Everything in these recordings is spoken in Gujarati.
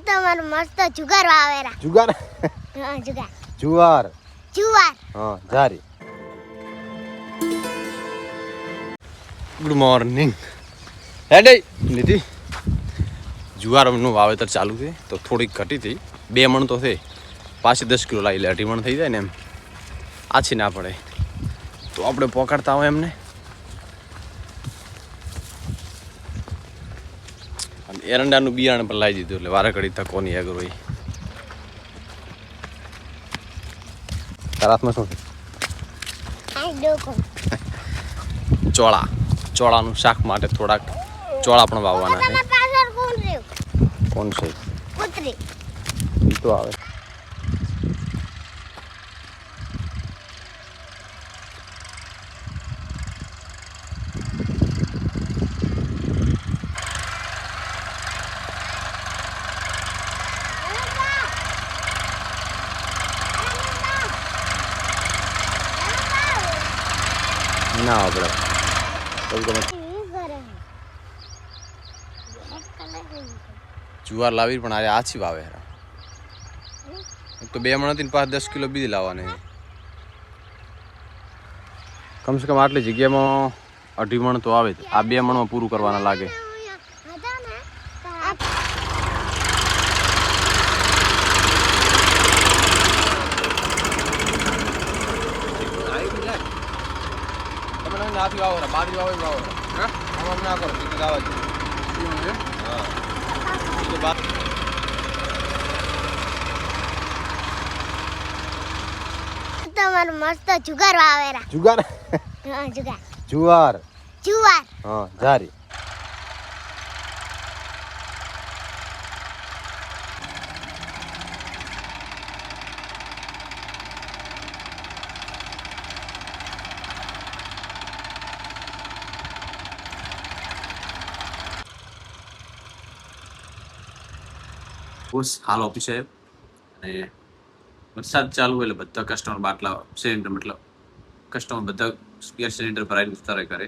તમાર મસ્ત જુગાર વાવેરા. જુગાર? હા જુગાર. જુવાર. જુવાર. હા જારી. Good morning. હેડે નીતિ જુવારનું વાવેતર ચાલુ છે તો થોડીક ઘટી હતી 2 મણ તો છે પાછી 10 કિલો લાવી લે 2 મણ થઈ જાય ને એમ આછી ના પડે તો આપણે પકડતા હોય એમને અને એરંડાનું બિયારણ પણ લાવી દીધું એટલે વારે ઘડી તકો નહીં આગળ હોય. તારા હાથમાં શું છે? ચોળાનું શાક માટે થોડાક ચોળા પણ વાવવાના છે. કોણ છે? કૂતરી. ઈ તો આવે. ના આપણે જુવાર લાવી પણ આજે આછી વાવે એક તો 2 મણ હતી ને 5-10 કિલો બીજી લાવવાની કમસે કમ આટલી જગ્યામાં 2.5 મણ તો આવે આ 2 મણમાં પૂરું કરવાના લાગે. નાથી વાવો બાજરી વાવો વાવો હા આમ ના કરો ઠીક આવા જ હા એ તો બાત તમાર મસ્ત જુગાર વાવેરા. જુગાર? હા જુગાર. જુવાર. જુવાર. હા જારી. બસ હાલ ઓફિસે અને વરસાદ ચાલુ એટલે બધા કસ્ટમર બાટલા સિલિન્ડર મતલબ કસ્ટમર બધા ગેસ સિલિન્ડર ભરાઈને ઉતારે કરે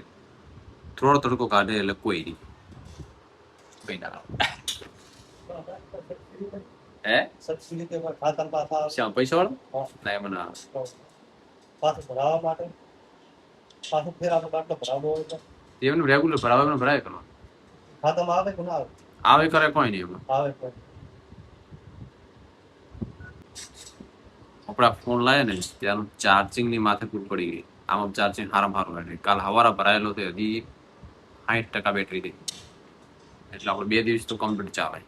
થોડો તડકો કાઢે એટલે કોઈ નહીં કઈ ના હે શ્યામ પૈસા વાળો ના એમ ના એમને રેગ્યુલર ભરાવે એમને ભરાય કરવાનું આવે કરે કોઈ નહીં એમાં આપણા ફોન લાયા ને ત્યાંનું ચાર્જિંગની માથેકૂટ પડી ગઈ. આમાં ચાર્જિંગ હારામાં હારું કાલ હવારે ભરાયેલો છે હજી 60% બેટરી હતી એટલે આપણે 2 દિવસ તો કમ્પ્લીટ ચાલે.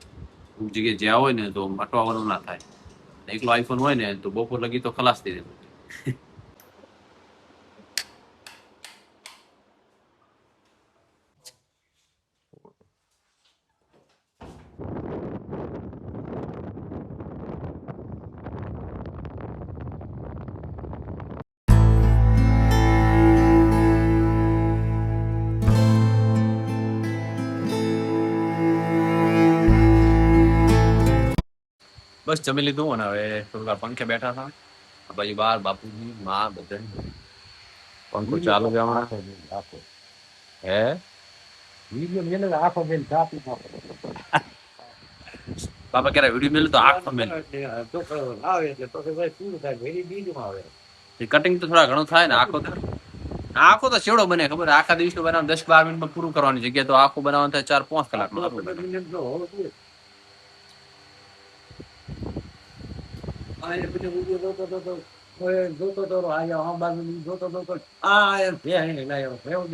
અમુક જગ્યાએ જ્યાં હોય ને તો અટવાવાનું ના થાય. એકલો આઈફોન હોય ને તો બપોર લગી તો ખલાસ થઈ જાય. બસ જમી લીધું અને હવે થોડીક પંખે બેઠા હતા. બાજુ બહાર બાપુજી માં બધા પંખો ચાલુ છે હમણાં. હે બાપા ક્યારે વિડીયો મેલું તો આખો મેલ કટિંગ તો થોડા ઘણું થાય ને આખો તો છેવડો બને ખબર આખા દિવસ નું બનાવ 10-12 મિનિટમાં પૂરું કરવાની જગ્યા તો આખું બનાવવાનું થાય 4-5 કલાક એમ જ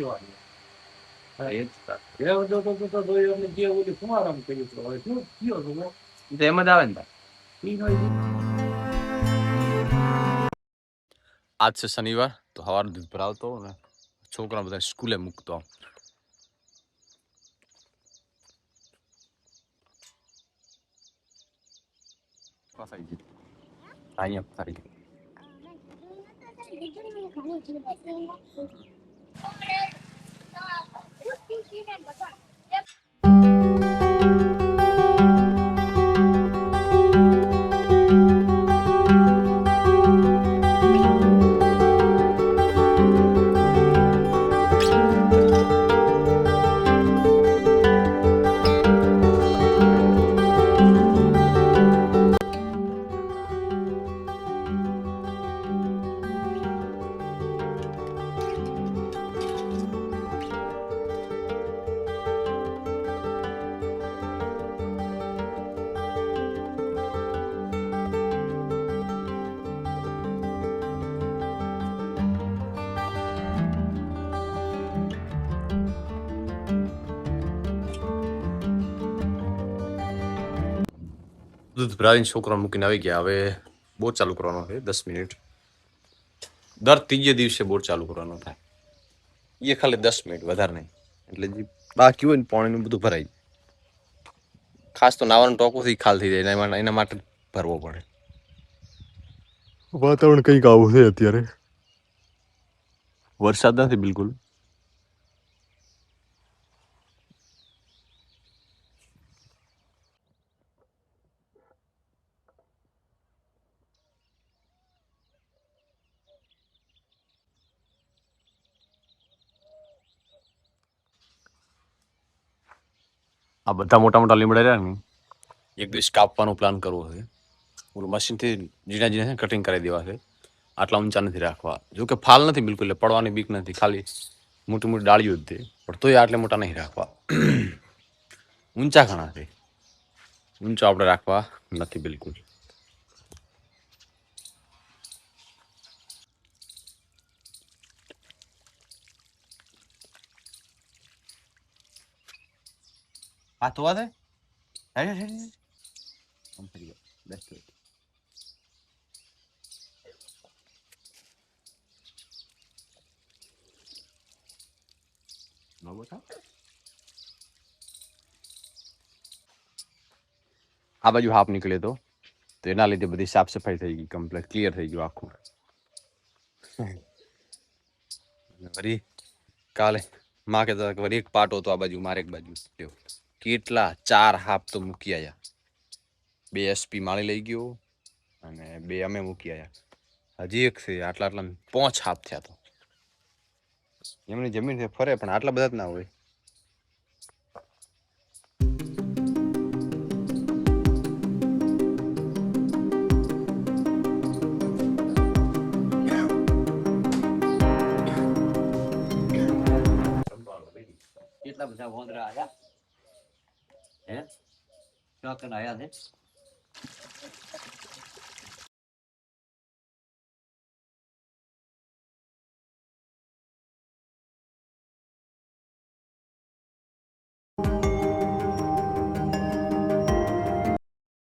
આવે ને. આજ છે શનિવાર તો સવારનું દૂધ ભરાવતો ને છોકરા બધા સ્કૂલે મૂકતો અહીંયા ફરી દૂધ ભરાવીને છોકરા મૂકીને આવી ગયા. હવે બોર ચાલુ કરવાનો છે 10 મિનિટ. દર ત્રીજે દિવસે બોર ચાલુ કરવાનો થાય. એ ખાલી 10 મિનિટ, વધારે નહીં. એટલે જે બાકી હોય ને પાણીનું બધું ભરાઈ જાય. ખાસ તો નાવાનું ટોકું થી ખાલ થઈ જાય, એના માટે ભરવો પડે. વાતાવરણ કંઈક આવું છે અત્યારે. વરસાદ નથી બિલકુલ. આ બધા મોટા મોટા લીમડા રહ્યા ને, એક દિવસ કાપવાનો પ્લાન કરવો છે. ઓલું મશીનથી ઝીણા ઝીણા કટિંગ કરી દેવા છે. આટલા ઊંચા નથી રાખવા. જો કે ફાલ નથી બિલકુલ, એટલે પડવાની બીક નથી. ખાલી મોટી મોટી ડાળીઓ જ દે, પણ તોય આટલે મોટા નહીં રાખવા. ઊંચા ઘણા છે, ઊંચા આપણે રાખવા નથી બિલકુલ. હાથ ધોવા દે. આ બાજુ હાફ નીકળે તો એના લીધે બધી સાફ સફાઈ થઈ ગઈ, કમ્પ્લીટ ક્લિયર થઈ ગયું આખું. વળી કાલે માં કહેતા કે વળી એક પાટો હતો આ બાજુ, મારે એક બાજુ. કેટલા 4 હાફ તો મૂકી આવ્યા. 2 SP માળી લઈ ગયો અને 2 અમે મૂકી આવ્યા. હજી એક છે, આટલા 5 હાફ થયા. તો એમની જમીન છે ફરે, પણ આટલા બધા જ ના હોય. કેટલા બધા વોંદરા આયા હે? ક્યાં આયા છે?